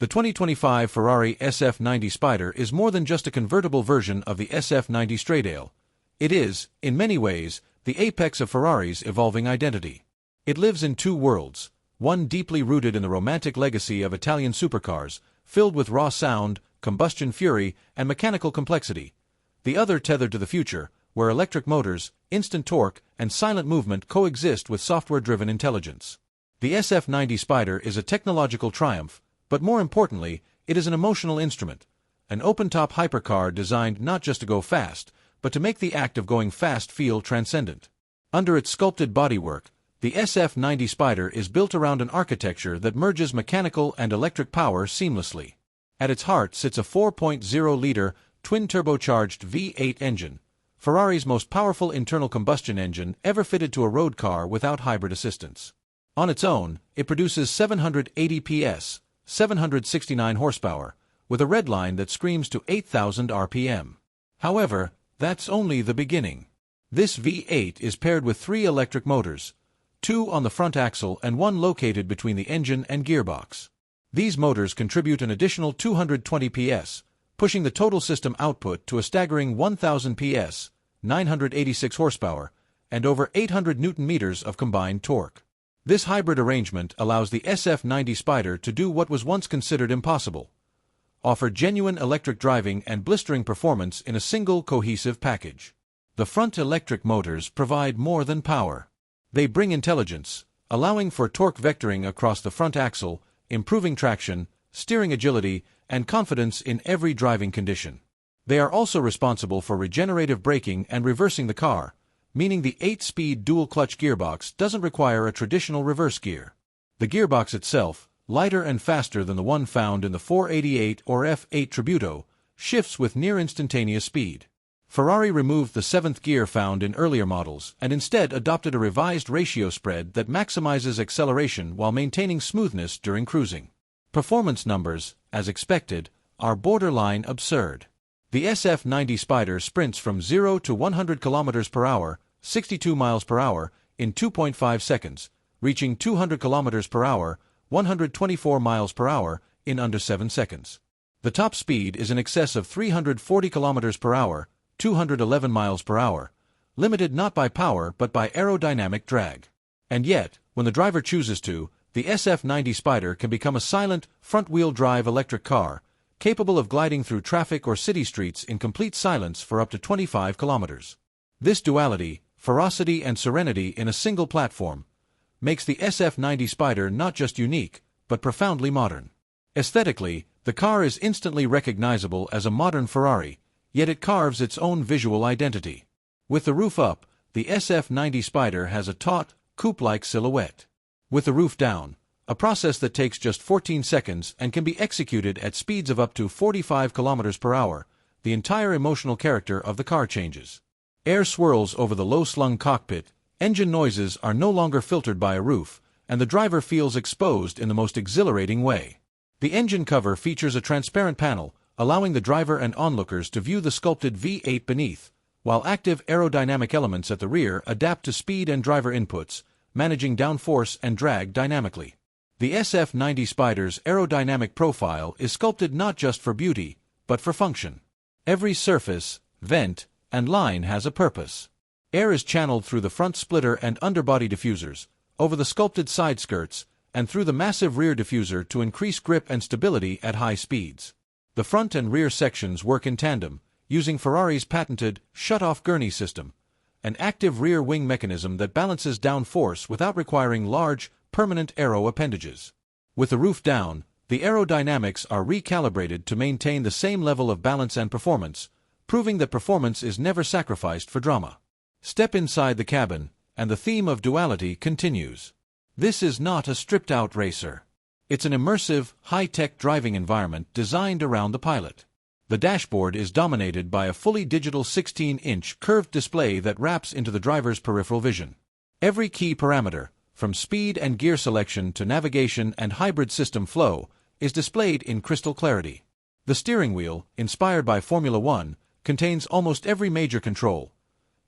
The 2025 Ferrari SF90 Spider is more than just a convertible version of the SF90 Stradale. It is, in many ways, the apex of Ferrari's evolving identity. It lives in two worlds, one deeply rooted in the romantic legacy of Italian supercars, filled with raw sound, combustion fury, and mechanical complexity. The other tethered to the future, where electric motors, instant torque, and silent movement coexist with software-driven intelligence. The SF90 Spider is a technological triumph, but more importantly, it is an emotional instrument, an open-top hypercar designed not just to go fast, but to make the act of going fast feel transcendent. Under its sculpted bodywork, the SF90 Spider is built around an architecture that merges mechanical and electric power seamlessly. At its heart sits a 4.0-liter, twin-turbocharged V8 engine, Ferrari's most powerful internal combustion engine ever fitted to a road car without hybrid assistance. On its own, it produces 780 PS, 769 horsepower, with a redline that screams to 8,000 RPM. However, that's only the beginning. This V8 is paired with 3 electric motors, 2 on the front axle and 1 located between the engine and gearbox. These motors contribute an additional 220 PS, pushing the total system output to a staggering 1,000 PS, 986 horsepower, and over 800 Newton-meters of combined torque. This hybrid arrangement allows the SF90 Spider to do what was once considered impossible: offer genuine electric driving and blistering performance in a single cohesive package. The front electric motors provide more than power. They bring intelligence, allowing for torque vectoring across the front axle, improving traction, steering agility, and confidence in every driving condition. They are also responsible for regenerative braking and reversing the car, meaning the 8-speed dual-clutch gearbox doesn't require a traditional reverse gear. The gearbox itself, lighter and faster than the one found in the 488 or F8 Tributo, shifts with near-instantaneous speed. Ferrari removed the 7th gear found in earlier models and instead adopted a revised ratio spread that maximizes acceleration while maintaining smoothness during cruising. Performance numbers, as expected, are borderline absurd. The SF90 Spider sprints from 0 to 100 km per hour, 62 miles per hour, in 2.5 seconds, reaching 200 km per hour, 124 miles per hour, in under 7 seconds. The top speed is in excess of 340 km per hour, 211 miles per hour, limited not by power but by aerodynamic drag. And yet, when the driver chooses to, the SF90 Spider can become a silent, front-wheel drive electric car, capable of gliding through traffic or city streets in complete silence for up to 25 kilometers. This duality, ferocity and serenity in a single platform, makes the SF90 Spider not just unique, but profoundly modern. Aesthetically, the car is instantly recognizable as a modern Ferrari, yet it carves its own visual identity. With the roof up, the SF90 Spider has a taut, coupe-like silhouette. With the roof down, a process that takes just 14 seconds and can be executed at speeds of up to 45 km per hour, the entire emotional character of the car changes. Air swirls over the low-slung cockpit, engine noises are no longer filtered by a roof, and the driver feels exposed in the most exhilarating way. The engine cover features a transparent panel, allowing the driver and onlookers to view the sculpted V8 beneath, while active aerodynamic elements at the rear adapt to speed and driver inputs, managing downforce and drag dynamically. The SF90 Spider's aerodynamic profile is sculpted not just for beauty, but for function. Every surface, vent, and line has a purpose. Air is channeled through the front splitter and underbody diffusers, over the sculpted side skirts, and through the massive rear diffuser to increase grip and stability at high speeds. The front and rear sections work in tandem, using Ferrari's patented shut-off gurney system, an active rear wing mechanism that balances downforce without requiring large, permanent aero appendages. With the roof down, the aerodynamics are recalibrated to maintain the same level of balance and performance, proving that performance is never sacrificed for drama. Step inside the cabin, and the theme of duality continues. This is not a stripped-out racer. It's an immersive, high-tech driving environment designed around the pilot. The dashboard is dominated by a fully digital 16-inch curved display that wraps into the driver's peripheral vision. Every key parameter, from speed and gear selection to navigation and hybrid system flow, is displayed in crystal clarity. The steering wheel, inspired by Formula One, contains almost every major control: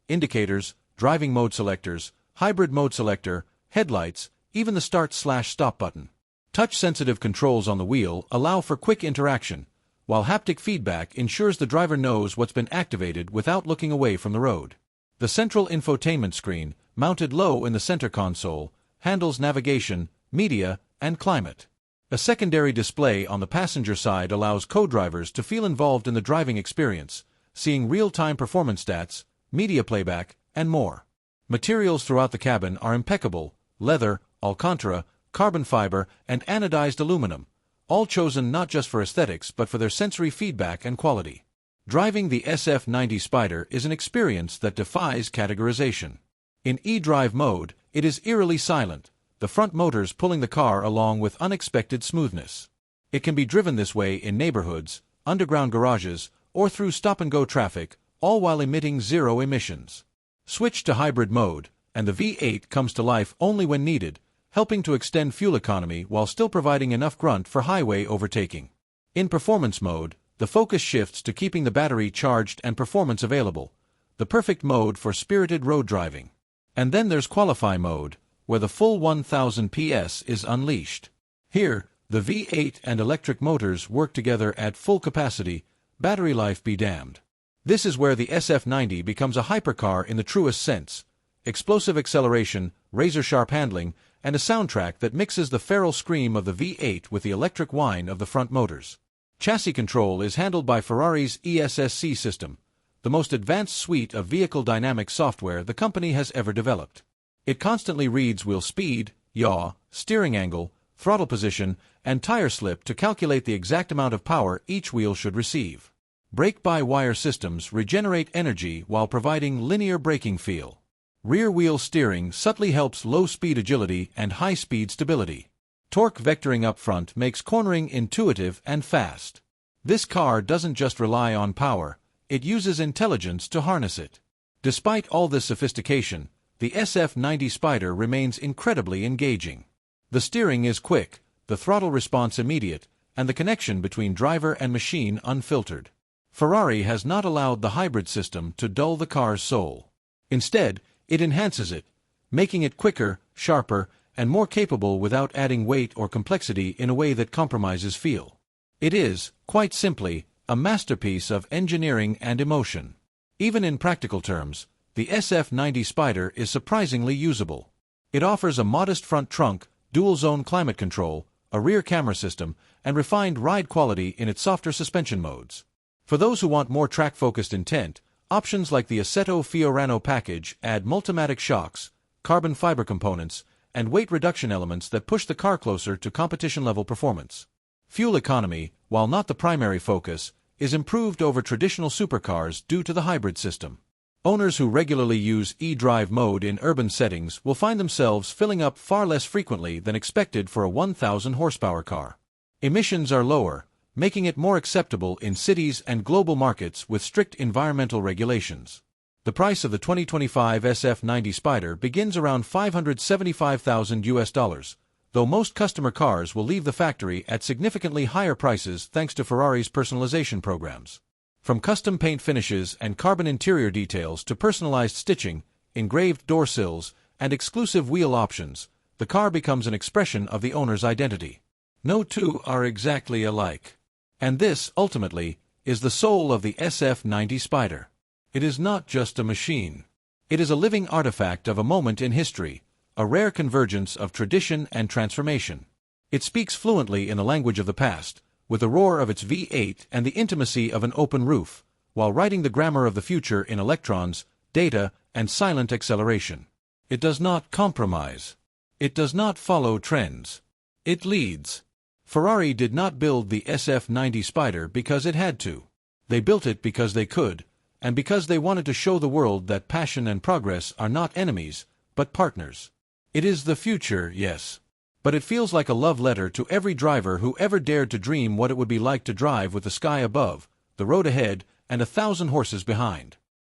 indicators, driving mode selectors, hybrid mode selector, headlights, even the start/stop button. Touch-sensitive controls on the wheel allow for quick interaction, while haptic feedback ensures the driver knows what's been activated without looking away from the road. The central infotainment screen, mounted low in the center console, handles navigation, media, and climate. A secondary display on the passenger side allows co-drivers to feel involved in the driving experience, seeing real-time performance stats, media playback, and more. Materials throughout the cabin are impeccable: leather, Alcantara, carbon fiber, and anodized aluminum, all chosen not just for aesthetics but for their sensory feedback and quality. Driving the SF90 Spider is an experience that defies categorization. In eDrive mode, it is eerily silent, the front motors pulling the car along with unexpected smoothness. It can be driven this way in neighborhoods, underground garages, or through stop-and-go traffic, all while emitting zero emissions. Switch to hybrid mode, and the V8 comes to life only when needed, helping to extend fuel economy while still providing enough grunt for highway overtaking. In performance mode, the focus shifts to keeping the battery charged and performance available, the perfect mode for spirited road driving. And then there's qualify mode, where the full 1000 PS is unleashed. Here, the V8 and electric motors work together at full capacity, battery life be damned. This is where the SF90 becomes a hypercar in the truest sense: explosive acceleration, razor-sharp handling, and a soundtrack that mixes the feral scream of the V8 with the electric whine of the front motors. Chassis control is handled by Ferrari's ESSC system, the most advanced suite of vehicle dynamics software the company has ever developed. It constantly reads wheel speed, yaw, steering angle, throttle position, and tire slip to calculate the exact amount of power each wheel should receive. Brake-by-wire systems regenerate energy while providing linear braking feel. Rear-wheel steering subtly helps low-speed agility and high-speed stability. Torque vectoring up front makes cornering intuitive and fast. This car doesn't just rely on power, it uses intelligence to harness it. Despite all this sophistication, the SF90 Spider remains incredibly engaging. The steering is quick, the throttle response immediate, and the connection between driver and machine unfiltered. Ferrari has not allowed the hybrid system to dull the car's soul. Instead, it enhances it, making it quicker, sharper, and more capable without adding weight or complexity in a way that compromises feel. It is, quite simply, a masterpiece of engineering and emotion. Even in practical terms, the SF90 Spider is surprisingly usable. It offers a modest front trunk, dual-zone climate control, a rear camera system, and refined ride quality in its softer suspension modes. For those who want more track-focused intent, options like the Assetto Fiorano package add multimatic shocks, carbon fiber components, and weight reduction elements that push the car closer to competition-level performance. Fuel economy, while not the primary focus, is improved over traditional supercars due to the hybrid system. Owners who regularly use eDrive mode in urban settings will find themselves filling up far less frequently than expected for a 1,000 horsepower car. Emissions are lower, making it more acceptable in cities and global markets with strict environmental regulations. The price of the 2025 SF90 Spider begins around $575,000, though most customer cars will leave the factory at significantly higher prices thanks to Ferrari's personalization programs. From custom paint finishes and carbon interior details to personalized stitching, engraved door sills, and exclusive wheel options, the car becomes an expression of the owner's identity. No two are exactly alike. And this, ultimately, is the soul of the SF90 Spider. It is not just a machine. It is a living artifact of a moment in history, a rare convergence of tradition and transformation. It speaks fluently in the language of the past, with the roar of its V8 and the intimacy of an open roof, while writing the grammar of the future in electrons, data, and silent acceleration. It does not compromise. It does not follow trends. It leads. Ferrari did not build the SF90 Spider because it had to. They built it because they could, and because they wanted to show the world that passion and progress are not enemies, but partners. It is the future, yes. But it feels like a love letter to every driver who ever dared to dream what it would be like to drive with the sky above, the road ahead, and 1,000 horses behind.